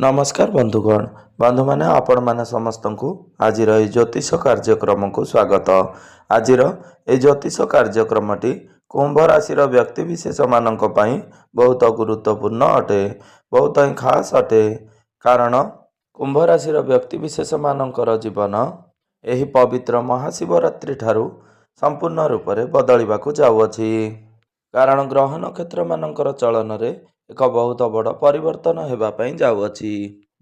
नमस्कार बंधुगण बंधु मैंने आपण मैंने समस्त को आज ज्योतिष कार्यक्रम को स्वागत। आज ज्योतिष कार्यक्रमटी कुंभ राशि व्यक्ति विशेष मान बहुत गुरुत्वपूर्ण अटे, बहुत ही खास अटे। कारण कुंभ राशि व्यक्ति विशेष मानकर जीवन यही पवित्र महाशिवरात्रि ठारू संपूर्ण रूप से बदलवाक जाऊँगी। कारण ग्रह नक्षत्र मानकर चलन रे एक बहुत बड़ परिवर्तन होगापी जाऊँगी,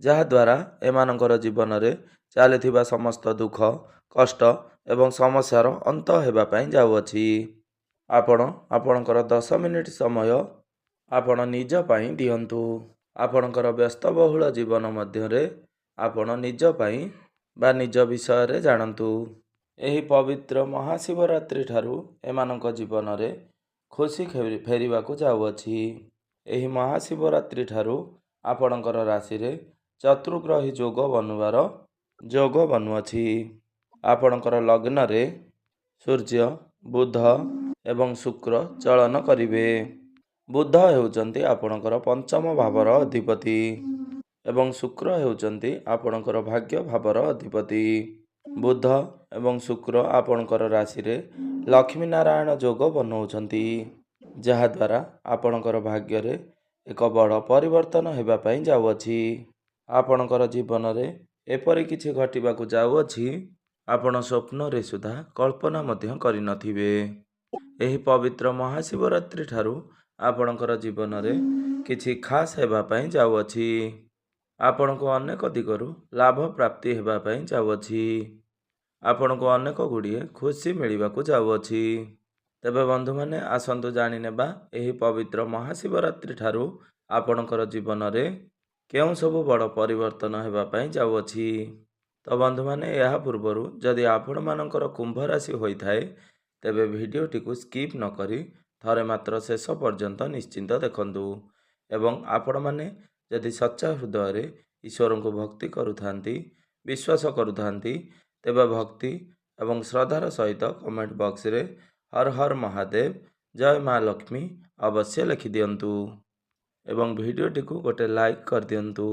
जहाद्वारा एमानकर जीवन में चली समस्त दुख कष्ट एवं समस्यार अंत होगापी जाऊँगी। आपणकर 10 मिनिट समय आपण निज पाई दियंतु। आपणकर व्यस्तबहुल जीवन मध्य आपण निज पाई बा निज विषय रे जानतु। यही पवित्र महाशिवरात्रि ठारू एमानक जीवन में खुशी फेरिबा को जाऊँगी। यही महाशिवरात्रि ठारू आपणकर राशि रे चतुर्ग्रही जोग बनुअछि। आपणकर लग्न रे सूर्य बुध एवं शुक्र चलन करिवे। बुध हेउचंती आपणकर पंचम भावर अधिपति एवं शुक्र हेउचंती आपणकर भाग्य भावर अधिपति। बुध एवं शुक्र आपणकर राशि रे लक्ष्मी नारायण जोग बनौछंती, जहाद्वारा आपणकर भाग्य रे एक बड़ परिवर्तन होगापी जाऊँगी। आपणकर जीवन में एपरी किछि घटिबाकू जाऊँगी आपण स्वप्न रे सुधा कल्पना मध्य करि नथिबे। एही पवित्र महाशिवरात्रि ठारू आपणकर जीवन में किछि खास होगापी जाऊँगी। आपण को अनेक दिगरु लाभ प्राप्ति होगापी जाऊँगी। आपण को अनेक गुड़िए खुशी मिलवाकू जाऊँगी। तेबे बंधु मैंने आसतु जानिनेबा एही पवित्र महाशिवरात्रि ठारू आपणकर जीवन में केउं सबु बड़ परिवर्तन होगापी जाऊँगी। तो बंधु मैंने यह पूर्वर जदि आपण मानकर कुंभ राशि होइथाए तेबे भिडियोटी को स्किप न करी थरे मात्र शेष पर्यंत निश्चिंत देखंतु। एवं आपण माने जदि सच्चा हृदय रे ईश्वर को भक्ति करुथांती विश्वास करुथांती तेबे भक्ति एवं श्रद्धार सहित कमेंट बॉक्स रे हर हर महादेव जय माँ लक्ष्मी अवश्य लिखि दियंतु एवं भिडियोटी को गोटे लाइक कर दियंतु।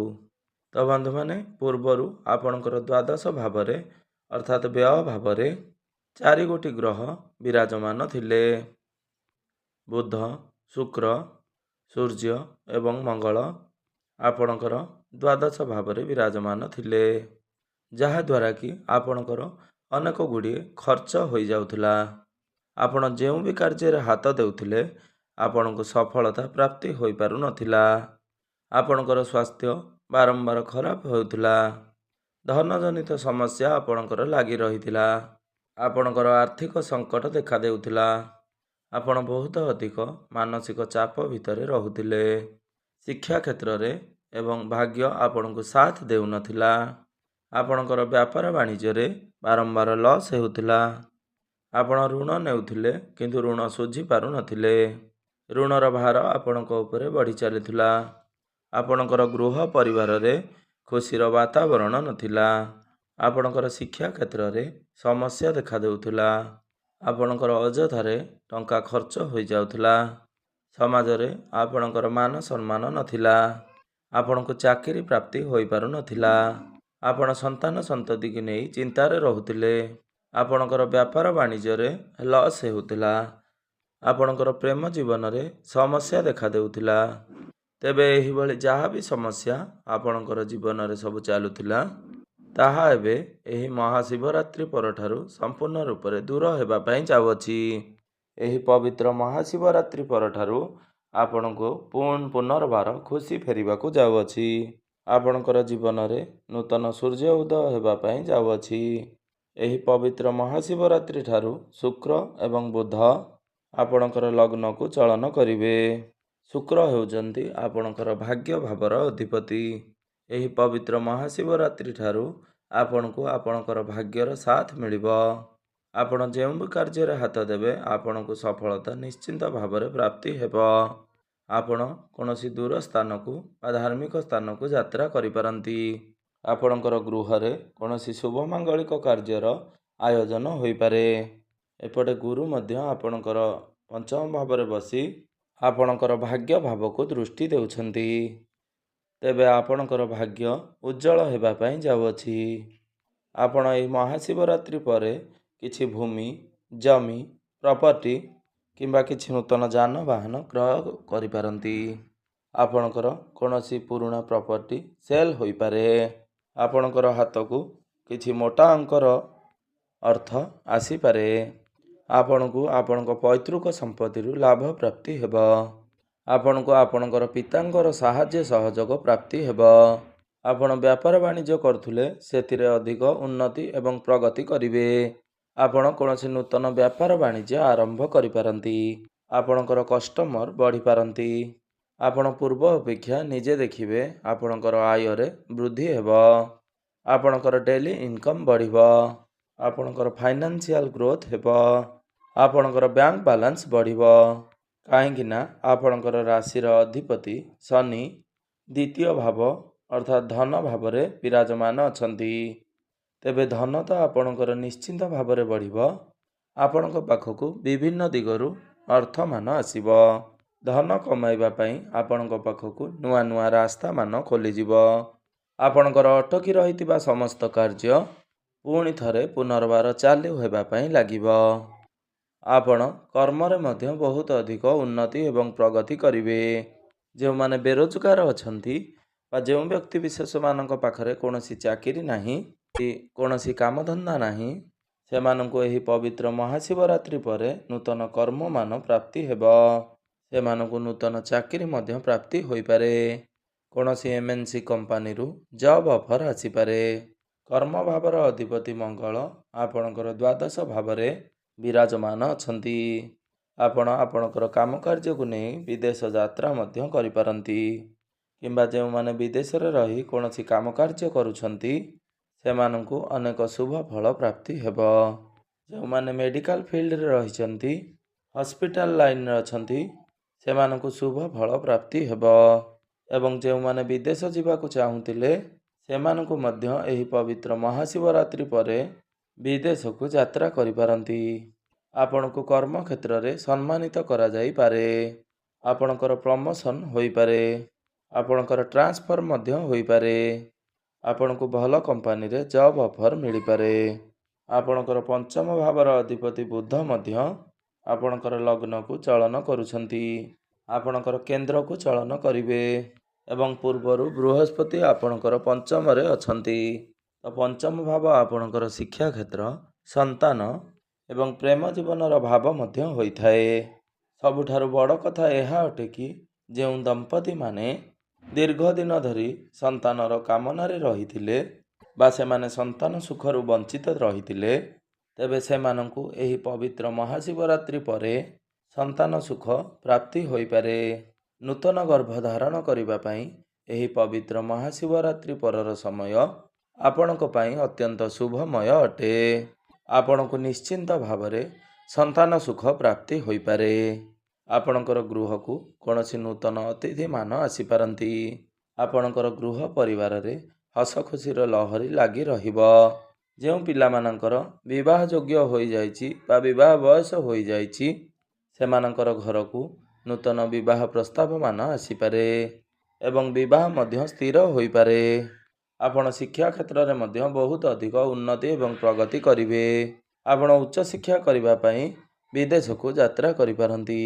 तो बंधु माने पूर्वर आपणकर द्वादश भाव अर्थात व्यय भाव 4 गोटी ग्रह विराजमान थिले। बुध शुक्र सूर्य एवं मंगल आपणकर द्वादश भाव विराजमान थिले, जहाद्वारा कि आपणकर अनेक गुड़िए खर्च हो जाउथला। आपण जो भी कार्य हाथ देउथिले आपण को सफलता प्राप्ति हो पारु नथिला। आपणकर स्वास्थ्य बारंबार खराब होउथला। धन जनित समस्या आपणकर लागी रहिथिला। आपणकर आर्थिक संकट देखा देउथिला। आपण बहुत अधिक मानसिक चाप भितर रहुथिले। शिक्षा क्षेत्र रे एवं भाग्य आपण को साथ देउ नथिला। आपणकर व्यापार वाणिज्य रे बारंबार लॉस हेउथिला। आपण ऋण नेउथिले किंतु ऋण सुझी पारु नथिले। ऋणर भार आपणक उपरे बढ़ी चलीथिला। आपणकर गृह परिवार रे खुशीर वातावरण नथिला। आपणकर शिक्षा क्षेत्र रे समस्या देखा देउथिला। आपणकर अजथारे टंका खर्च हो जाउथिला। समाज रे आपणकर मान सम्मान नथिला। आपणको चाकरी प्राप्ति हो पारु नथिला। आपण संतान संतति की नहीं चिंतार रहुथिले। आपणकर व्यापार वाणिज्य रे लॉस हेउथिला। आपणकर प्रेम जीवन रे समस्या देखा देउथिला। तेबे एही भली जहाँ भी समस्या आपणकर जीवन रे सब चालुथिला ताहा एबे एही महाशिवरात्रि परठारु संपूर्ण रूप से दूर होगा पई जाउछि। एही पवित्र महाशिवरात्रि परठारु आपण को पुनर्बार खुशी फेरिबाकू जाउछि। आपणकर जीवन रे नूतन सूर्य उदय होगा पई जाउछि। एही पवित्र महाशिवरात्रि ठारू शुक्र एवं बुध आपणकर लग्न को चलन करिवे। शुक्र हेउचंती आपणकर भाग्य भावर अधिपति। एही पवित्र महाशिवरात्रि ठारू आपण को आपणकर भाग्यर साथ मिलिबो। आपण जो भी कार्य हाथ देवे आपण को सफलता निश्चिंत भाव प्राप्ति हेबो। आपण कौनसी दूर स्थान को धार्मिक स्थान को यात्रा करिपारंती। आपणकर गृह रे कौनसी शुभ मांगलिक कार्यर आयोजन होई पारे। एपटे गुरु मध्य आपणकर पंचम भाव बसी आपणकर भाग्य भाव को दृष्टि देउछंती। ତେବେ ଆପଣଙ୍କର ଭାଗ୍ୟ ଉଜ୍ଜଳ ହେବା ପାଇଁ ଯାଉଅଛି। ଆପଣ ଏହି ମହାଶିବରାତ୍ରି ପରେ କିଛି ଭୂମି, ଜମି, ପ୍ରପର୍ଟି କିମ୍ବା କିଛି ନୂତନ ଯାନବାହନ କ୍ରୟ କରିପାରନ୍ତି। ଆପଣଙ୍କର କୌଣସି ପୁରୁଣା ପ୍ରପର୍ଟି ସେଲ୍ ହୋଇପାରେ। ଆପଣଙ୍କର ହାତକୁ କିଛି ମୋଟା ଅଙ୍କର ଅର୍ଥ ଆସିପାରେ। ଆପଣଙ୍କୁ ଆପଣଙ୍କ ପୈତୃକ ସମ୍ପତ୍ତିରୁ ଲାଭ ପ୍ରାପ୍ତି ହେବ। ଆପଣଙ୍କୁ ଆପଣଙ୍କର ପିତାଙ୍କର ସାହାଯ୍ୟ ସହଯୋଗ ପ୍ରାପ୍ତି ହେବ। ଆପଣ ବ୍ୟାପାର ବାଣିଜ୍ୟ କରୁଥିଲେ ସେଥିରେ ଅଧିକ ଉନ୍ନତି ଏବଂ ପ୍ରଗତି କରିବେ। ଆପଣ କୌଣସି ନୂତନ ବ୍ୟାପାର ବାଣିଜ୍ୟ ଆରମ୍ଭ କରିପାରନ୍ତି। ଆପଣଙ୍କର କଷ୍ଟମର ବଢ଼ିପାରନ୍ତି। ଆପଣ ପୂର୍ବ ଅପେକ୍ଷା ନିଜେ ଦେଖିବେ ଆପଣଙ୍କର ଆୟରେ ବୃଦ୍ଧି ହେବ। ଆପଣଙ୍କର ଡେଲି ଇନକମ୍ ବଢ଼ିବ। ଆପଣଙ୍କର ଫାଇନାନ୍ସିଆଲ ଗ୍ରୋଥ୍ ହେବ। ଆପଣଙ୍କର ବ୍ୟାଙ୍କ ବାଲାନ୍ସ ବଢ଼ିବ। କାହିଁକି ନା ଆପଣଙ୍କର ରାଶିର ଅଧିପତି ଶନି ଦ୍ୱିତୀୟ ଭାବ ଅର୍ଥାତ୍ ଧନ ଭାବରେ ବିରାଜମାନ ଅଛନ୍ତି। ତେବେ ଧନ ତ ଆପଣଙ୍କର ନିଶ୍ଚିନ୍ତ ଭାବରେ ବଢ଼ିବ। ଆପଣଙ୍କ ପାଖକୁ ବିଭିନ୍ନ ଦିଗରୁ ଅର୍ଥମାନ ଆସିବ। ଧନ କମାଇବା ପାଇଁ ଆପଣଙ୍କ ପାଖକୁ ନୂଆ ନୂଆ ରାସ୍ତାମାନ ଖୋଲିଯିବ। ଆପଣଙ୍କର ଅଟକି ରହିଥିବା ସମସ୍ତ କାର୍ଯ୍ୟ ପୁଣି ଥରେ ପୁନର୍ବାର ଚାଲୁ ହେବା ପାଇଁ ଲାଗିବ। ଆପଣ କର୍ମରେ ମଧ୍ୟ ବହୁତ ଅଧିକ ଉନ୍ନତି ଏବଂ ପ୍ରଗତି କରିବେ। ଯେଉଁମାନେ ବେରୋଜଗାର ଅଛନ୍ତି ବା ଯେଉଁ ବ୍ୟକ୍ତି ବିଶେଷମାନଙ୍କ ପାଖରେ କୌଣସି ଚାକିରି ନାହିଁ, କୌଣସି କାମଧନ୍ଦା ନାହିଁ, ସେମାନଙ୍କୁ ଏହି ପବିତ୍ର ମହାଶିବରାତ୍ରି ପରେ ନୂତନ କର୍ମମାନ ପ୍ରାପ୍ତି ହେବ। ସେମାନଙ୍କୁ ନୂତନ ଚାକିରି ମଧ୍ୟ ପ୍ରାପ୍ତି ହୋଇପାରେ। କୌଣସି MNC କମ୍ପାନୀରୁ ଜବ୍ ଅଫର୍ ଆସିପାରେ। କର୍ମ ଭାବର ଅଧିପତି ମଙ୍ଗଳ ଆପଣଙ୍କର ଦ୍ୱାଦଶ ଭାବରେ ବିରାଜମାନ ଅଛନ୍ତି। ଆପଣ ଆପଣଙ୍କର କାମକାର୍ଯ୍ୟକୁ ନେଇ ବିଦେଶ ଯାତ୍ରା ମଧ୍ୟ କରିପାରନ୍ତି। କିମ୍ବା ଯେଉଁମାନେ ବିଦେଶରେ ରହି କୌଣସି କାମକାର୍ଯ୍ୟ କରୁଛନ୍ତି ସେମାନଙ୍କୁ ଅନେକ ଶୁଭ ଫଳ ପ୍ରାପ୍ତି ହେବ। ଯେଉଁମାନେ ମେଡ଼ିକାଲ ଫିଲ୍ଡରେ ରହିଛନ୍ତି, ହସ୍ପିଟାଲ ଲାଇନରେ ଅଛନ୍ତି, ସେମାନଙ୍କୁ ଶୁଭ ଫଳ ପ୍ରାପ୍ତି ହେବ। ଏବଂ ଯେଉଁମାନେ ବିଦେଶ ଯିବାକୁ ଚାହୁଁଥିଲେ ସେମାନଙ୍କୁ ମଧ୍ୟ ଏହି ପବିତ୍ର ମହାଶିବରାତ୍ରି ପରେ ବିଦେଶକୁ ଯାତ୍ରା କରିପାରନ୍ତି। ଆପଣଙ୍କୁ କର୍ମକ୍ଷେତ୍ରରେ ସମ୍ମାନିତ କରାଯାଇପାରେ। ଆପଣଙ୍କର ପ୍ରମୋସନ୍ ହୋଇପାରେ। ଆପଣଙ୍କର ଟ୍ରାନ୍ସଫର ମଧ୍ୟ ହୋଇପାରେ। ଆପଣଙ୍କୁ ଭଲ କମ୍ପାନୀରେ ଜବ୍ ଅଫର୍ ମିଳିପାରେ। ଆପଣଙ୍କର ପଞ୍ଚମ ଭାବର ଅଧିପତି ବୁଧ ମଧ୍ୟ ଆପଣଙ୍କର ଲଗ୍ନକୁ ଚଳନ କରୁଛନ୍ତି। ଆପଣଙ୍କର କେନ୍ଦ୍ରକୁ ଚଳନ କରିବେ। ଏବଂ ପୂର୍ବରୁ ବୃହସ୍ପତି ଆପଣଙ୍କର ପଞ୍ଚମରେ ଅଛନ୍ତି। ତ ପଞ୍ଚମ ଭାବ ଆପଣଙ୍କର ଶିକ୍ଷା କ୍ଷେତ୍ର, ସନ୍ତାନ ଏବଂ ପ୍ରେମ ଜୀବନର ଭାବ ମଧ୍ୟ ହୋଇଥାଏ। ସବୁଠାରୁ ବଡ଼ କଥା ଏହା ଅଟେ କି ଯେଉଁ ଦମ୍ପତିମାନେ ଦୀର୍ଘ ଦିନ ଧରି ସନ୍ତାନର କାମନାରେ ରହିଥିଲେ ବା ସେମାନେ ସନ୍ତାନ ସୁଖରୁ ବଞ୍ଚିତ ରହିଥିଲେ, ତେବେ ସେମାନଙ୍କୁ ଏହି ପବିତ୍ର ମହାଶିବରାତ୍ରି ପରେ ସନ୍ତାନ ସୁଖ ପ୍ରାପ୍ତି ହୋଇପାରେ। ନୂତନ ଗର୍ଭ ଧାରଣ କରିବା ପାଇଁ ଏହି ପବିତ୍ର ମହାଶିବରାତ୍ରି ପରର ସମୟ ଆପଣଙ୍କ ପାଇଁ ଅତ୍ୟନ୍ତ ଶୁଭମୟ ଅଟେ। ଆପଣଙ୍କୁ ନିଶ୍ଚିନ୍ତ ଭାବରେ ସନ୍ତାନ ସୁଖ ପ୍ରାପ୍ତି ହୋଇପାରେ। ଆପଣଙ୍କର ଗୃହକୁ କୌଣସି ନୂତନ ଅତିଥିମାନ ଆସିପାରନ୍ତି। ଆପଣଙ୍କର ଗୃହ ପରିବାରରେ ହସ ଖୁସିର ଲହରୀ ଲାଗି ରହିବ। ଯେଉଁ ପିଲାମାନଙ୍କର ବିବାହ ଯୋଗ୍ୟ ହୋଇଯାଇଛି ବା ବିବାହ ବୟସ ହୋଇଯାଇଛି ସେମାନଙ୍କର ଘରକୁ ନୂତନ ବିବାହ ପ୍ରସ୍ତାବମାନ ଆସିପାରେ ଏବଂ ବିବାହ ମଧ୍ୟ ସ୍ଥିର ହୋଇପାରେ। ଆପଣ ଶିକ୍ଷା କ୍ଷେତ୍ରରେ ମଧ୍ୟ ବହୁତ ଅଧିକ ଉନ୍ନତି ଏବଂ ପ୍ରଗତି କରିବେ। ଆପଣ ଉଚ୍ଚଶିକ୍ଷା କରିବା ପାଇଁ ବିଦେଶକୁ ଯାତ୍ରା କରିପାରନ୍ତି।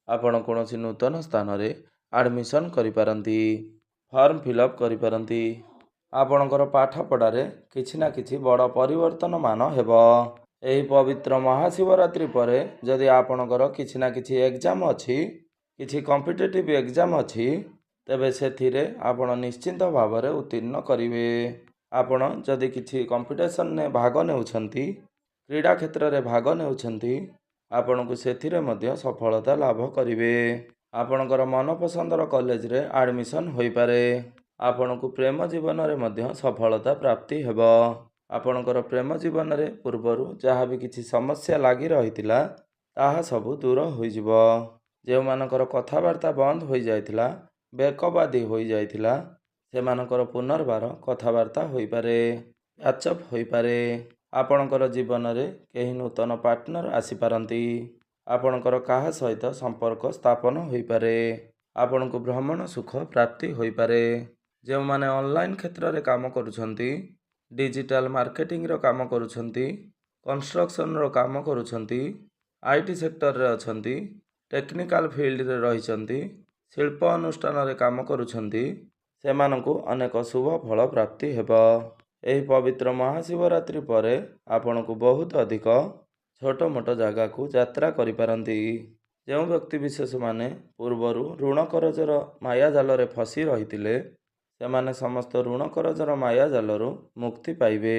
ଆପଣ କୌଣସି ନୂତନ ସ୍ଥାନରେ ଆଡ଼ମିସନ୍ କରିପାରନ୍ତି। ଫର୍ମ ଫିଲ୍ଅପ୍ କରିପାରନ୍ତି। ଆପଣଙ୍କର ପାଠପଢ଼ାରେ କିଛି ନା କିଛି ବଡ଼ ପରିବର୍ତ୍ତନ ମାନ ହେବ। ଏହି ପବିତ୍ର ମହାଶିବରାତ୍ରି ପରେ ଯଦି ଆପଣଙ୍କର କିଛି ନା କିଛି ଏକ୍ଜାମ୍ ଅଛି, କିଛି କମ୍ପିଟେଟିଭ୍ ଏକ୍ଜାମ୍ ଅଛି, ତେବେ ସେଥିରେ ଆପଣ ନିଶ୍ଚିନ୍ତ ଭାବରେ ଉତ୍ତୀର୍ଣ୍ଣ କରିବେ। ଆପଣ ଯଦି କିଛି କମ୍ପିଟିସନରେ ଭାଗ ନେଉଛନ୍ତି, କ୍ରୀଡ଼ା କ୍ଷେତ୍ରରେ ଭାଗ ନେଉଛନ୍ତି, ଆପଣଙ୍କୁ ସେଥିରେ ମଧ୍ୟ ସଫଳତା ଲାଭ କରିବେ। ଆପଣଙ୍କର ମନପସନ୍ଦର କଲେଜରେ ଆଡ଼ମିସନ୍ ହୋଇପାରେ। ଆପଣଙ୍କୁ ପ୍ରେମ ଜୀବନରେ ମଧ୍ୟ ସଫଳତା ପ୍ରାପ୍ତି ହେବ। ଆପଣଙ୍କର ପ୍ରେମ ଜୀବନରେ ପୂର୍ବରୁ ଯାହା ବି କିଛି ସମସ୍ୟା ଲାଗି ରହିଥିଲା ତାହା ସବୁ ଦୂର ହୋଇଯିବ। ଯେଉଁମାନଙ୍କର କଥାବାର୍ତ୍ତା ବନ୍ଦ ହୋଇଯାଇଥିଲା, ବେକବାଦୀ ହୋଇଯାଇଥିଲା, ସେମାନଙ୍କର ପୁନର୍ବାର କଥାବାର୍ତ୍ତା ହୋଇପାରେ, ପ୍ୟାଚଅପ୍ ହୋଇପାରେ। ଆପଣଙ୍କର ଜୀବନରେ କେହି ନୂତନ ପାର୍ଟନର ଆସିପାରନ୍ତି। ଆପଣଙ୍କର କାହା ସହିତ ସମ୍ପର୍କ ସ୍ଥାପନ ହୋଇପାରେ। ଆପଣଙ୍କୁ ଭ୍ରମଣ ସୁଖ ପ୍ରାପ୍ତି ହୋଇପାରେ। ଯେଉଁମାନେ ଅନଲାଇନ୍ କ୍ଷେତ୍ରରେ କାମ କରୁଛନ୍ତି, ଡିଜିଟାଲ ମାର୍କେଟିଂର କାମ କରୁଛନ୍ତି, କନଷ୍ଟ୍ରକ୍ସନର କାମ କରୁଛନ୍ତି, IT ସେକ୍ଟରରେ ଅଛନ୍ତି, ଟେକ୍ନିକାଲ ଫିଲ୍ଡରେ ରହିଛନ୍ତି, ଶିଳ୍ପ ଅନୁଷ୍ଠାନରେ କାମ କରୁଛନ୍ତି, ସେମାନଙ୍କୁ ଅନେକ ଶୁଭ ଫଳ ପ୍ରାପ୍ତି ହେବ। ଏହି ପବିତ୍ର ମହାଶିବରାତ୍ରି ପରେ ଆପଣଙ୍କୁ ବହୁତ ଅଧିକ ଛୋଟ ମୋଟ ଜାଗାକୁ ଯାତ୍ରା କରିପାରନ୍ତି। ଯେଉଁ ବ୍ୟକ୍ତିବିଶେଷମାନେ ପୂର୍ବରୁ ଋଣ କରଜର ମାୟାଜାଲରେ ଫସି ରହିଥିଲେ, ସେମାନେ ସମସ୍ତ ଋଣ କରଜର ମାୟାଜାଲରୁ ମୁକ୍ତି ପାଇବେ।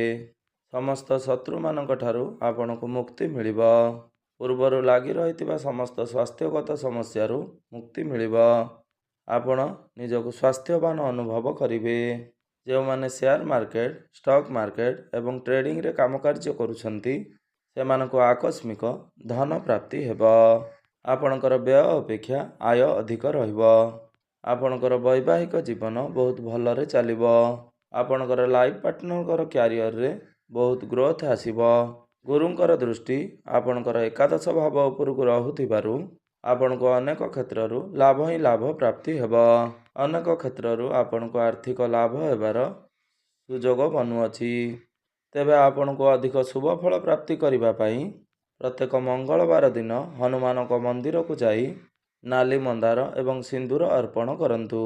ସମସ୍ତ ଶତ୍ରୁମାନଙ୍କ ଠାରୁ ଆପଣଙ୍କୁ ମୁକ୍ତି ମିଳିବ। ପୂର୍ବରୁ ଲାଗି ରହିଥିବା ସମସ୍ତ ସ୍ୱାସ୍ଥ୍ୟଗତ ସମସ୍ୟାରୁ ମୁକ୍ତି ମିଳିବ। ଆପଣ ନିଜକୁ ସ୍ୱାସ୍ଥ୍ୟବାନ ଅନୁଭବ କରିବେ। ଯେଉଁମାନେ ସେୟାର ମାର୍କେଟ, ଷ୍ଟକ୍ ମାର୍କେଟ ଏବଂ ଟ୍ରେଡିଂରେ କାମ କାର୍ଯ୍ୟ କରୁଛନ୍ତି, ସେମାନଙ୍କୁ ଆକସ୍ମିକ ଧନ ପ୍ରାପ୍ତି ହେବ। ଆପଣଙ୍କର ବ୍ୟୟ ଅପେକ୍ଷା ଆୟ ଅଧିକ ରହିବ। ଆପଣଙ୍କର ବୈବାହିକ ଜୀବନ ବହୁତ ଭଲରେ ଚାଲିବ। ଆପଣଙ୍କର ଲାଇଫ୍ ପାର୍ଟନରଙ୍କର କ୍ୟାରିୟରରେ ବହୁତ ଗ୍ରୋଥ ଆସିବ। ଗୁରୁଙ୍କର ଦୃଷ୍ଟି ଆପଣଙ୍କର ଏକାଦଶ ଭାବ ଉପରକୁ ରହୁଥିବାରୁ ଆପଣଙ୍କୁ ଅନେକ କ୍ଷେତ୍ରରୁ ଲାଭ ହିଁ ଲାଭ ପ୍ରାପ୍ତି ହେବ। ଅନେକ କ୍ଷେତ୍ରରୁ ଆପଣଙ୍କୁ ଆର୍ଥିକ ଲାଭ ହେବାର ସୁଯୋଗ ବନୁଅଛି। ତେବେ ଆପଣଙ୍କୁ ଅଧିକ ଶୁଭ ଫଳ ପ୍ରାପ୍ତି କରିବା ପାଇଁ ପ୍ରତ୍ୟେକ ମଙ୍ଗଳବାର ଦିନ ହନୁମାନଙ୍କ ମନ୍ଦିରକୁ ଯାଇ ନାଲି ମନ୍ଦାର ଏବଂ ସିନ୍ଦୁର ଅର୍ପଣ କରନ୍ତୁ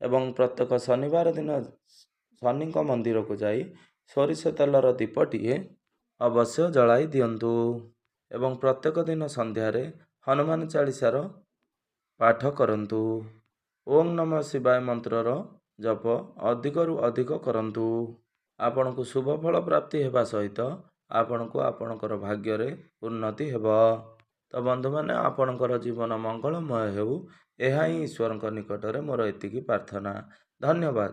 ଏବଂ ପ୍ରତ୍ୟେକ ଶନିବାର ଦିନ ଶନିଙ୍କ ମନ୍ଦିରକୁ ଯାଇ ସୋରିଷ ତେଲର ଦୀପଟିଏ ଅବଶ୍ୟ ଜଳାଇ ଦିଅନ୍ତୁ ଏବଂ ପ୍ରତ୍ୟେକ ଦିନ ସନ୍ଧ୍ୟାରେ ହନୁମାନ ଚାଳିଶାର ପାଠ କରନ୍ତୁ। ଓಂ ନମଃ ଶିବାୟ ମନ୍ତ୍ରର ଜପ ଅଧିକରୁ ଅଧିକ କରନ୍ତୁ। ଆପଣଙ୍କୁ ଶୁଭ ଫଳ ପ୍ରାପ୍ତି ହେବା ସହିତ ଆପଣଙ୍କୁ ଆପଣଙ୍କର ଭାଗ୍ୟରେ ଉନ୍ନତି ହେବ। ତ ବନ୍ଧୁମାନେ, ଆପଣଙ୍କର ଜୀବନ ମଙ୍ଗଳମୟ ହେଉ, ଏହା ହିଁ ଈଶ୍ୱରଙ୍କ ନିକଟରେ ମୋର ଏତିକି ପ୍ରାର୍ଥନା। ଧନ୍ୟବାଦ।